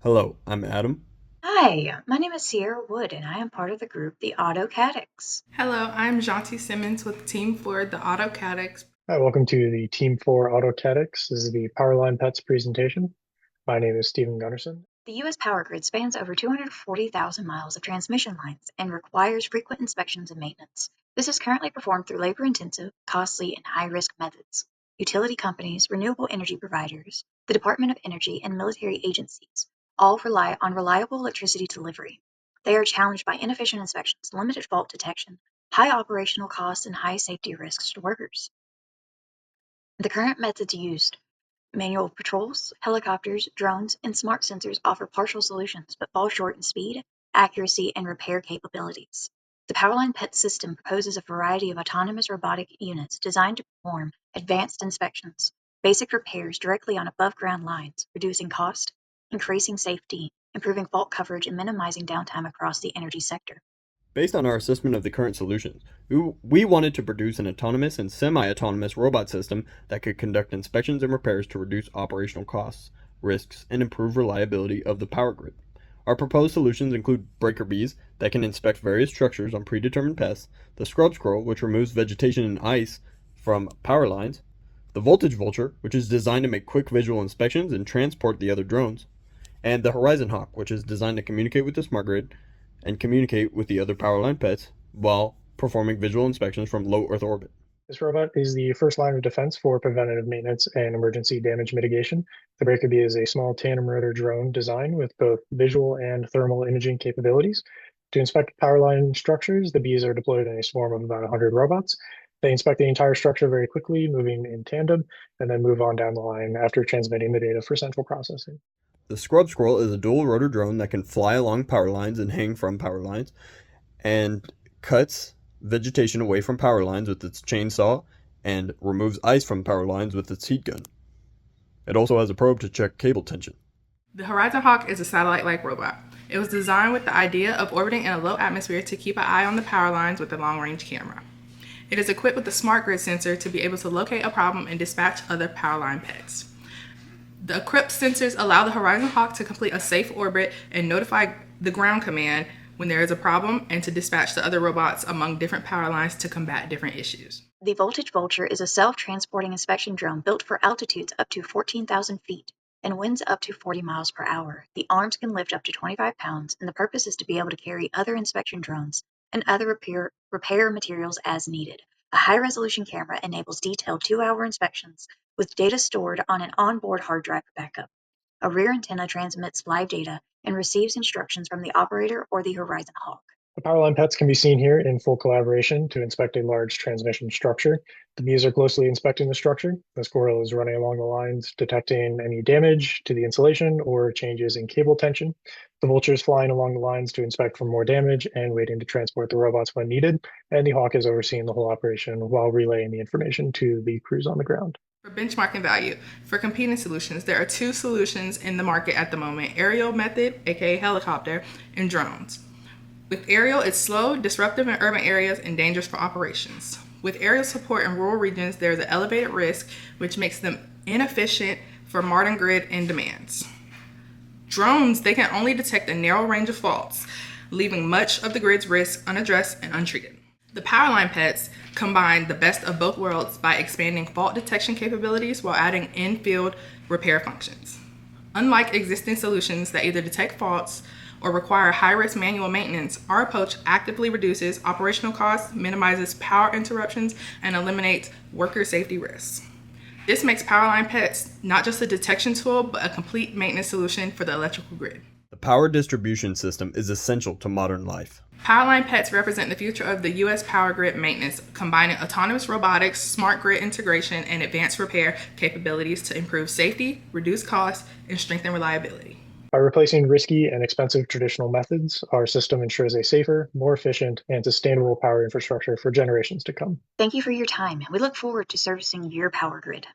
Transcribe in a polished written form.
Hello, I'm Adam. Hi, my name is Sierra Wood, and I am part of the group the AutoCad-icts. Hello, I'm Jonty Simmons with Team for the AutoCad-icts. Hi, welcome to the Team 4 AutoCad-icts. This is the Powerline Pets presentation. My name is Stephen Gunnarsson. The U.S. power grid spans over 240,000 miles of transmission lines and requires frequent inspections and maintenance. This is currently performed through labor-intensive, costly, and high-risk methods. Utility companies, renewable energy providers, the Department of Energy, and military agencies all rely on reliable electricity delivery. They are challenged by inefficient inspections, limited fault detection, high operational costs, and high safety risks to workers. The current methods used, manual patrols, helicopters, drones, and smart sensors, offer partial solutions but fall short in speed, accuracy, and repair capabilities. The Powerline Pet system proposes a variety of autonomous robotic units designed to perform advanced inspections, basic repairs directly on above-ground lines, reducing cost, increasing safety, improving fault coverage, and minimizing downtime across the energy sector. Based on our assessment of the current solutions, we wanted to produce an autonomous and semi-autonomous robot system that could conduct inspections and repairs to reduce operational costs, risks, and improve reliability of the power grid. Our proposed solutions include breaker bees that can inspect various structures on predetermined pests, the scrub squirrel, which removes vegetation and ice from power lines, the voltage vulture, which is designed to make quick visual inspections and transport the other drones, and the Horizon Hawk, which is designed to communicate with the smart grid and communicate with the other Powerline pets while performing visual inspections from low Earth orbit. This robot is the first line of defense for preventative maintenance and emergency damage mitigation. The Breaker Bee is a small tandem rotor drone design with both visual and thermal imaging capabilities. To inspect power line structures, the bees are deployed in a swarm of about 100 robots. They inspect the entire structure very quickly, moving in tandem, and then move on down the line after transmitting the data for central processing. The Scrub Squirrel is a dual rotor drone that can fly along power lines and hang from power lines and cuts vegetation away from power lines with its chainsaw and removes ice from power lines with its heat gun. It also has a probe to check cable tension. The Horizon Hawk is a satellite-like robot. It was designed with the idea of orbiting in a low atmosphere to keep an eye on the power lines with a long-range camera. It is equipped with a smart grid sensor to be able to locate a problem and dispatch other Powerline pets. The equipped sensors allow the Horizon Hawk to complete a safe orbit and notify the ground command when there is a problem and to dispatch the other robots among different power lines to combat different issues. The Voltage Vulture is a self-transporting inspection drone built for altitudes up to 14,000 feet and winds up to 40 miles per hour. The arms can lift up to 25 pounds, and the purpose is to be able to carry other inspection drones and other repair materials as needed. A high-resolution camera enables detailed 2-hour inspections with data stored on an onboard hard drive for backup. A rear antenna transmits live data and receives instructions from the operator or the Horizon Hawk. The Powerline Pets can be seen here in full collaboration to inspect a large transmission structure. The bees are closely inspecting the structure. The squirrel is running along the lines, detecting any damage to the insulation or changes in cable tension. The vulture is flying along the lines to inspect for more damage and waiting to transport the robots when needed. And the hawk is overseeing the whole operation while relaying the information to the crews on the ground. For benchmarking value, for competing solutions, there are two solutions in the market at the moment: aerial method, aka helicopter, and drones. With aerial, it's slow, disruptive in urban areas, and dangerous for operations. With aerial support in rural regions, there is an elevated risk, which makes them inefficient for modern grid and demands. Drones, they can only detect a narrow range of faults, leaving much of the grid's risk unaddressed and untreated. The Powerline Pets combine the best of both worlds by expanding fault detection capabilities while adding in-field repair functions. Unlike existing solutions that either detect faults or require high-risk manual maintenance, our approach actively reduces operational costs, minimizes power interruptions, and eliminates worker safety risks. This makes Powerline Pets not just a detection tool, but a complete maintenance solution for the electrical grid. The power distribution system is essential to modern life. Powerline Pets represent the future of the U.S. power grid maintenance, combining autonomous robotics, smart grid integration, and advanced repair capabilities to improve safety, reduce costs, and strengthen reliability. By replacing risky and expensive traditional methods, our system ensures a safer, more efficient, and sustainable power infrastructure for generations to come. Thank you for your time, and we look forward to servicing your power grid.